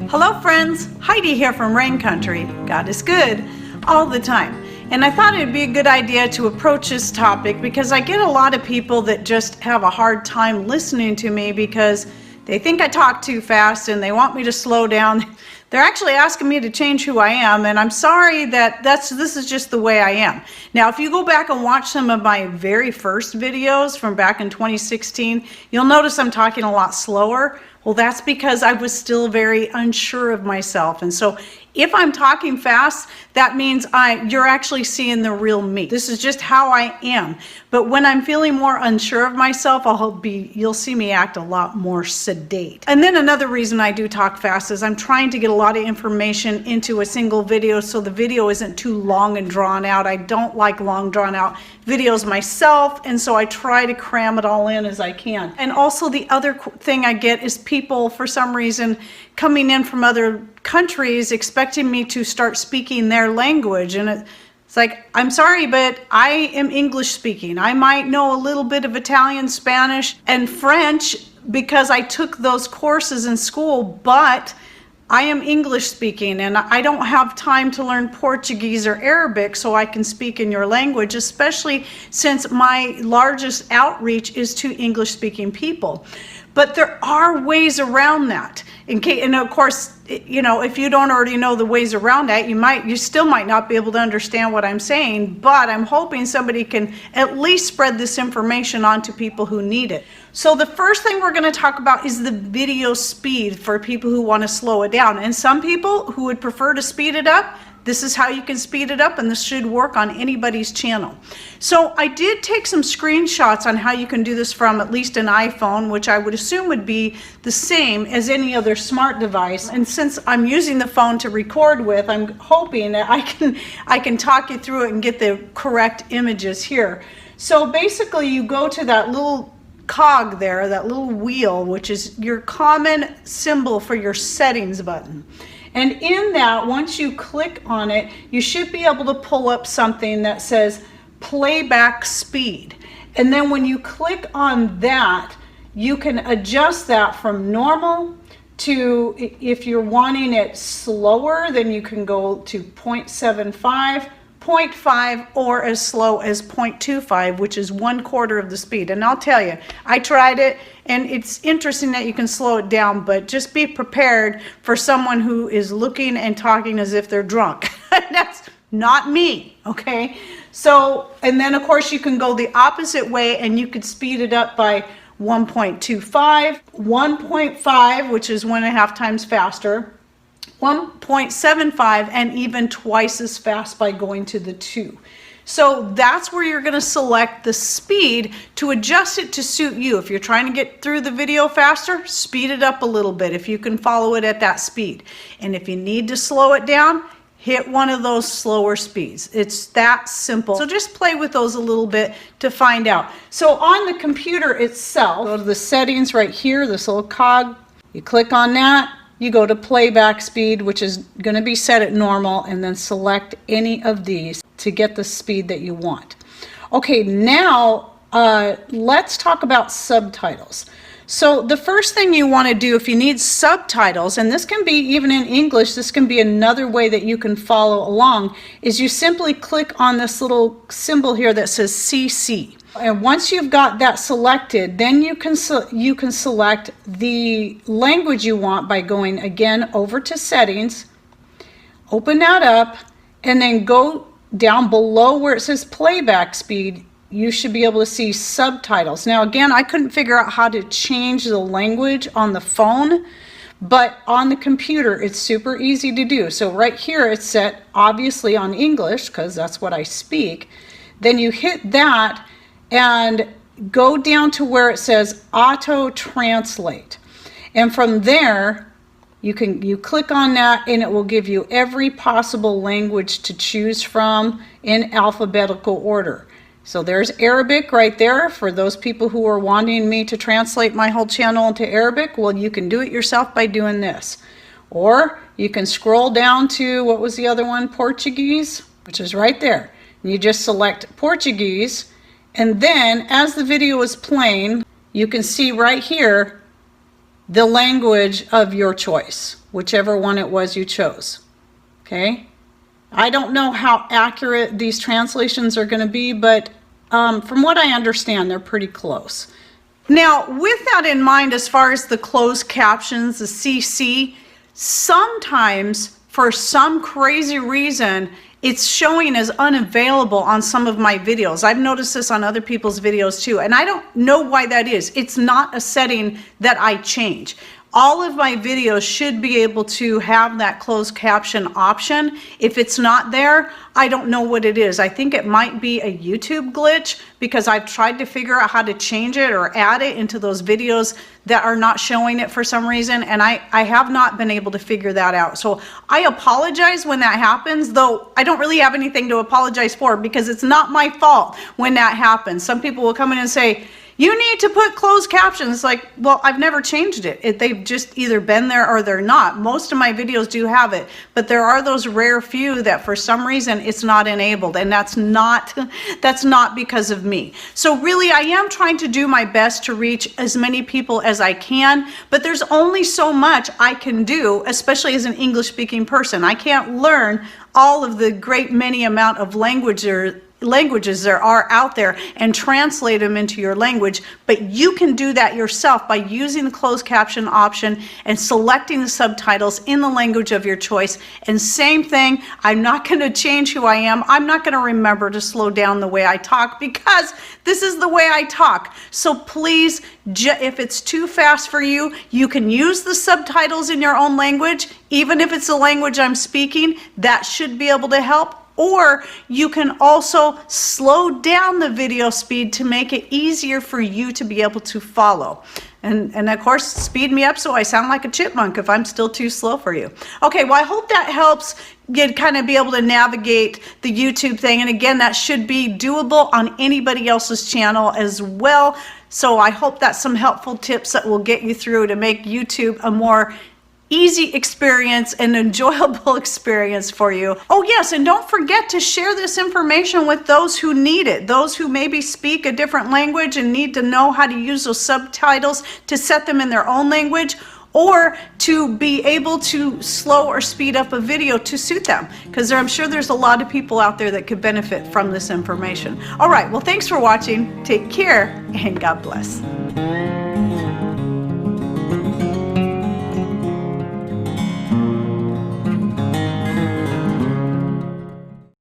Hello friends, Heidi here from Rain Country. God is good all the time. And I thought it'd be a good idea to approach this topic because I get a lot of people that just have a hard time listening to me because they think I talk too fast and they want me to slow down. They're actually asking me to change who I am, and I'm sorry that this is just the way I am. Now, if you go back and watch some of my very first videos from back in 2016, you'll notice I'm talking a lot slower. Well, that's because I was still very unsure of myself. And so if I'm talking fast, that means you're actually seeing the real me. This is just how I am. But when I'm feeling more unsure of myself, you'll see me act a lot more sedate. And then another reason I do talk fast is I'm trying to get a lot of information into a single video so the video isn't too long and drawn out. I don't like long drawn out videos myself, and so I try to cram it all in as I can. And also the other thing I get is people, for some reason, coming in from other countries expecting me to start speaking their language, and it's like, I'm sorry, but I am English speaking. I might know a little bit of Italian, Spanish, and French because I took those courses in school, but I am English speaking and I don't have time to learn Portuguese or Arabic so I can speak in your language, especially since my largest outreach is to English speaking people. But there are ways around that. And of course, you know, if you don't already know the ways around that, you still might not be able to understand what I'm saying, but I'm hoping somebody can at least spread this information on to people who need it. So the first thing we're going to talk about is the video speed for people who want to slow it down. And some people who would prefer to speed it up, this is how you can speed it up, and this should work on anybody's channel. So I did take some screenshots on how you can do this from at least an iPhone, which I would assume would be the same as any other smart device. And since I'm using the phone to record with, I'm hoping that I can talk you through it and get the correct images here. So basically you go to that little cog there, that little wheel, which is your common symbol for your settings button. And in that, once you click on it, you should be able to pull up something that says playback speed. And then when you click on that, you can adjust that from normal to, if you're wanting it slower, then you can go to 0.75, 0.5, or as slow as 0.25, which is 1/4 of the speed. And I'll tell you, I tried it, and it's interesting that you can slow it down, but just be prepared for someone who is looking and talking as if they're drunk. That's not me, okay? So, and then of course you can go the opposite way, and you could speed it up by 1.25, 1.5, which is 1.5 times faster, 1.75, and even twice as fast by going to the 2. So that's where you're going to select the speed to adjust it to suit you. If you're trying to get through the video faster, speed it up a little bit if you can follow it at that speed. And if you need to slow it down, hit one of those slower speeds. It's that simple. So just play with those a little bit to find out. So on the computer itself, go to the settings right here, this little cog, you click on that. You go to playback speed, which is going to be set at normal, and then select any of these to get the speed that you want. Okay, now let's talk about subtitles. So the first thing you want to do if you need subtitles, and this can be even in English, this can be another way that you can follow along, is you simply click on this little symbol here that says CC. And once you've got that selected, then you can select the language you want by going again over to settings, open that up, and then go down below where it says playback speed. You should be able to see subtitles. Now again, I couldn't figure out how to change the language on the phone, but on the computer it's super easy to do. So right here it's set obviously on English because that's what I speak. Then you hit that and go down to where it says auto translate, and from there you click on that, and it will give you every possible language to choose from in alphabetical order. So there's Arabic right there for those people who are wanting me to translate my whole channel into Arabic. Well, you can do it yourself by doing this, or you can scroll down to, what was the other one, Portuguese, which is right there. And you just select Portuguese. And then as the video is playing, you can see right here the language of your choice, whichever one it was you chose. Okay? I don't know how accurate these translations are going to be, but from what I understand, they're pretty close. Now, with that in mind, as far as the closed captions, the CC, sometimes for some crazy reason, it's showing as unavailable on some of my videos. I've noticed this on other people's videos too, and I don't know why that is. It's not a setting that I change. All of my videos should be able to have that closed caption option. If it's not there, I don't know what it is. I think it might be a YouTube glitch, because I've tried to figure out how to change it or add it into those videos that are not showing it for some reason, and I have not been able to figure that out. So I apologize when that happens, though I don't really have anything to apologize for, because it's not my fault when that happens. Some people will come in and say, you need to put closed captions. Like, well, I've never changed it. They've just either been there or they're not. Most of my videos do have it, but there are those rare few that for some reason it's not enabled, and that's not because of me. So really, I am trying to do my best to reach as many people as I can, but there's only so much I can do, especially as an English-speaking person. I can't learn all of the great many amount of languages there are out there and translate them into your language, but you can do that yourself by using the closed caption option and selecting the subtitles in the language of your choice. And same thing, I'm not going to change who I am. I'm not going to remember to slow down the way I talk, because this is the way I talk. So please, if it's too fast for you, you can use the subtitles in your own language. Even if it's the language I'm speaking, that should be able to help. Or you can also slow down the video speed to make it easier for you to be able to follow. And of course, speed me up so I sound like a chipmunk if I'm still too slow for you. Okay, well, I hope that helps you kind of be able to navigate the YouTube thing. And again, that should be doable on anybody else's channel as well. So I hope that's some helpful tips that will get you through to make YouTube a more easy experience and enjoyable experience for you. Oh yes, and don't forget to share this information with those who need it, those who maybe speak a different language and need to know how to use those subtitles to set them in their own language, or to be able to slow or speed up a video to suit them, because I'm sure there's a lot of people out there that could benefit from this information. All right, well, thanks for watching. Take care and God bless.